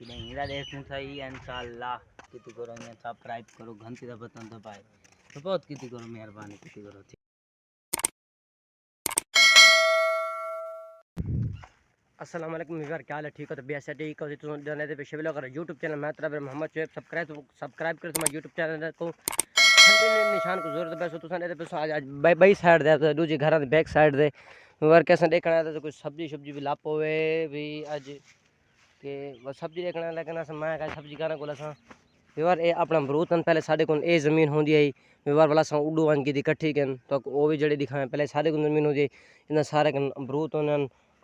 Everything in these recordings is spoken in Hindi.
कि नहीं हीरा देखूं सही इंशाल्लाह किती करो ये सब्सक्राइब करो घंटी का बटन दबाए तो बहुत किती करो मेहरबानी किती करो। अस्सलाम वालेकुम व्यूअर, क्या हाल है? ठीक हो? तो बेस ठीक हो तो जाने दे पेशे अगर यूट्यूब चैनल मैं तरफ मोहम्मद चुएब सब्सक्राइब कर तुम्हारे यूट्यूब चैनल को घंटे निशान को जरूरत पैसो तुसा ने पैसो आज बाई साइड दे दूजी घर की बैक साइड दे व्यूअर कैसे देखना है तो कोई सब्जी भी लापो हुए भी आज के बस सब्जी देखना लेकिन अस मैं का सब्जी करना को असा व्यूअर ये अपना अमरूद पहले साढ़े को ए जमीन होंदी है व्यूअर वाला सा उडू वन की इकट्ठी कन तो वो भी जड़ी दिखाएं पहले साढ़े को जमीन होंदी इन सारे कन अमरूद होने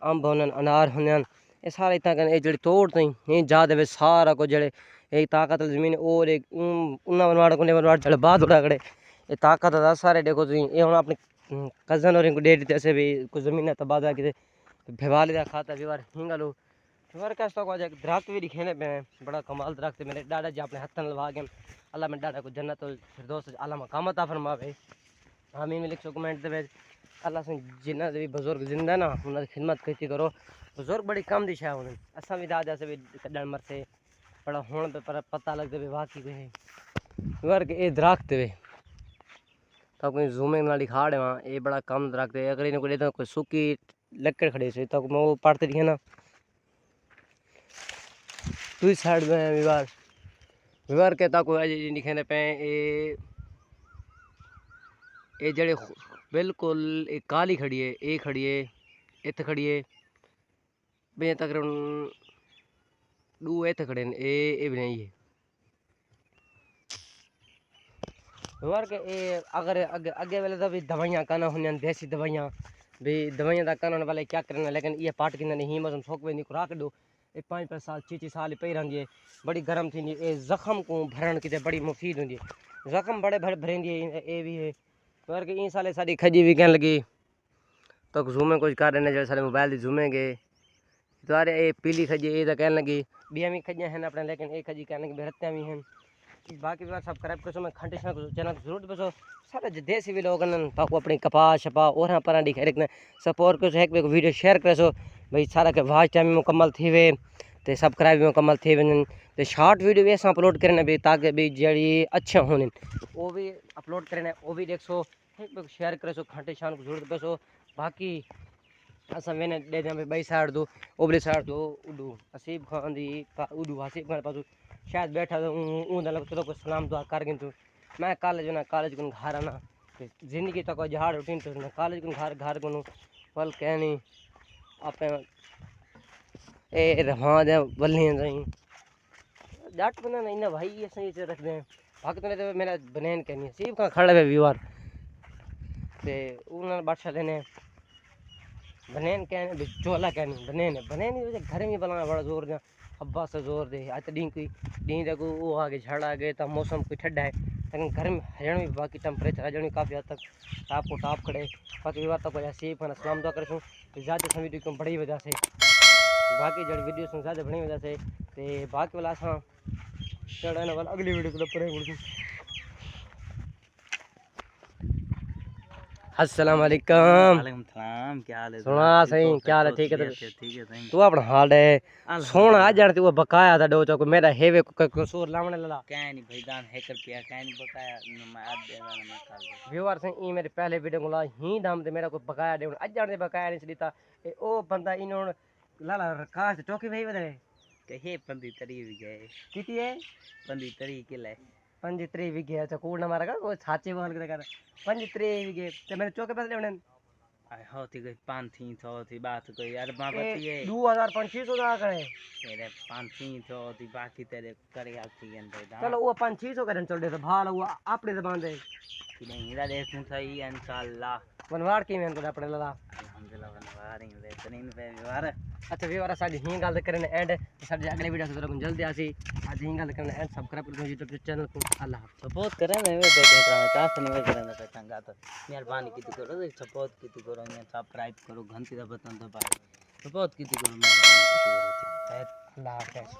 अंब होने अनार होने ये सारे इतना कन जड़ी तोड़ तई ये जा दे सारा को जड़े एक ताकत जमीन और एक उन्ना बनवाड़ को बनवाड़ चढ़ बाद उड़ा कड़े ये ताकत था सारे देखो तुम ये हम अपने कजन और इनको डेट ऐसे भी कुछ जमीन है तबाद कि भिवाली का खाता व्यवहार हिंगा लो व्यवहार कैसा को दरख्त भी दिखेने पे बड़ा कमाल दरख्त मेरे डाडा जी अपने हथन लगा के अल्लाह में डाडा को जन्नत फिरदौस आला मकाम अता फरमावे आमीन में लिख सो कमेंट दे अल्लाह से जिन्ना भी बुजुर्ग जिंदा ना उन्हें खिदमत करती करो बुजुर्ग बड़ी कम दी शा उन्हें असा भी दादा से भी कदन मरसे बड़ा होने पे पर पता लगता है वाकई कोई व्यवहार के ये दरख्त वे तो कोई जूमिंग वाली खाड़ है वहाँ ये बड़ा कम दरख्त है अगर इन्हें कोई कोई सूखी लकड़ खड़े से तो वो पढ़ते दिखे ना दूसरी साइड में विवार कहता को दिखे पे ये जड़े बिल्कुल एक काली खड़ी है ये खड़ी है इत खड़ी है बे तकरीबन दो इत खड़े ये बनाई है विवार के ये अगर अगे अगे वाले तो भी दवाइयाँ कहना होने देसी दवाइयाँ भी दवाइयाँ का कहना वाले क्या करना लेकिन ये पाट की नहीं मौसम सोख में नहीं खुराक दो ये 5-5 साल 6-6 साल पई रही है बड़ी गर्म थी ये जख्म को भरण की बड़ी मुफीद होंगी जख्म बड़े भरेंदी ये भी है पर कि साले साड़ी खजी भी कहने लगी तो जूमे कुछ कर रहे जो सारे मोबाइल जूमे गए तो अरे ये पीली खजी ये तो कहने लगी बिया भी खजियाँ हैं अपने लेकिन एक खजी कहने की बेहतियाँ भी हैं बाकी बार सब्सक्राइब करो मैं खंडे चैनल जरूर बसो सारे देसी भी लोग ताकू अपनी कपास छपा और पर दिखे सपोर्ट करो एक वीडियो शेयर करो भाई सारा के वाच टाइम मुकम्मल थी वे तो सब्सक्राइब भी मुकम्मल थी वन तो शॉर्ट वीडियो भी ऐसा अपलोड करने भी ताकि भी जड़ी अच्छे होने वो भी अपलोड करने वो भी देख सो एक शेयर करो खंडे शान को जरूर बसो बाकी असा मैंने दे दें भाई साइड दो ओबली साइड दो उडू हसीब खान दी उडू हसीब खान पास शायद बैठा तो चलो कुछ सलाम दुआ कर गिन मैं कॉलेज ना कॉलेज को घर आना जिंदगी तो कोई झाड़ उठी तो ना कॉलेज को घर को पल कहनी आप ए रहा दे बल्ली सही जट बना नहीं ना भाई ये सही से रख दें बाकी तो मेरा बनेन कहनी हसीब खान खड़े हुए व्यूअर ते उन्होंने बादशाह देने बनेन कहने चोला कहनी बनेन घर में बनाना बड़ा जोर दे अब्बा से जोर दे आज तो डी तक वो आगे झड़ आ गए तो मौसम कोई ठंडा है लेकिन घर में हजण भी बाकी टेम्परेचर हजण भी काफ़ी हद तक टाप को टाप खड़े बाकी बात तक सेफ है सलाम दुआ कर ज़्यादा समय क्यों बड़ी वजह से बाकी जड़ वीडियो से ज़्यादा बड़ी वजह से ते बाकी वाला असा चढ़ाने वाला अगली वीडियो को पड़े अस्सलाम वालेकुम क्या हाल है? सुना सही क्या हाल है? ठीक है ठीक है सही तू अपना हाल है सोना आ जान तू बकाया था डो चौक मेरा हेवे कसूर लावने लला क्या नहीं भाई दान हैकर किया क्या नहीं बकाया मैं आज दे देना मैं कल व्यूअर से ई मेरे पहले वीडियो को ही दाम ते मेरा कोई बकाया दे आज जान दे बकाया नहीं सीता ए ओ बंदा इनो लाला रखा से चौकी भाई बदे कहे पंदी तरी भी गए किती है पंदी तरी के ले 53 विगे अच्छा कूड़ ना मारा वो छाचे बोल कर 53 विगे ते मेरे चौके पैसे लेवने आई हो थी गई 5 थी 6 थी बात कोई यार मां बती है 2500 का करे तेरे 5 थी 6 थी बाकी तेरे करे आती है भाई चलो वो 500 करन चल दे तो भाल वो अपने से बांधे कि नहीं हीरा देखूं सही इंशाल्लाह बनवाड़ की मैं तो अपने लला अल्हम्दुलिल्लाह बनवाड़ ही बेहतरीन पे व्यवहार अच्छा व्यवहार साडी ही गल करने एंड साडी अगले वीडियो से जरूर जल्दी आसी आज ही गल करने एंड सब्सक्राइब करो YouTube चैनल को अल्लाह सपोर्ट करें मैं बेटे तरह चाह नहीं करने पे चंगा तो मेहरबानी की करो सपोर्ट की करो ये सब्सक्राइब करो घंटी का बटन दबाओ सपोर्ट की करो मेहरबानी की करो अल्लाह हाफिज़।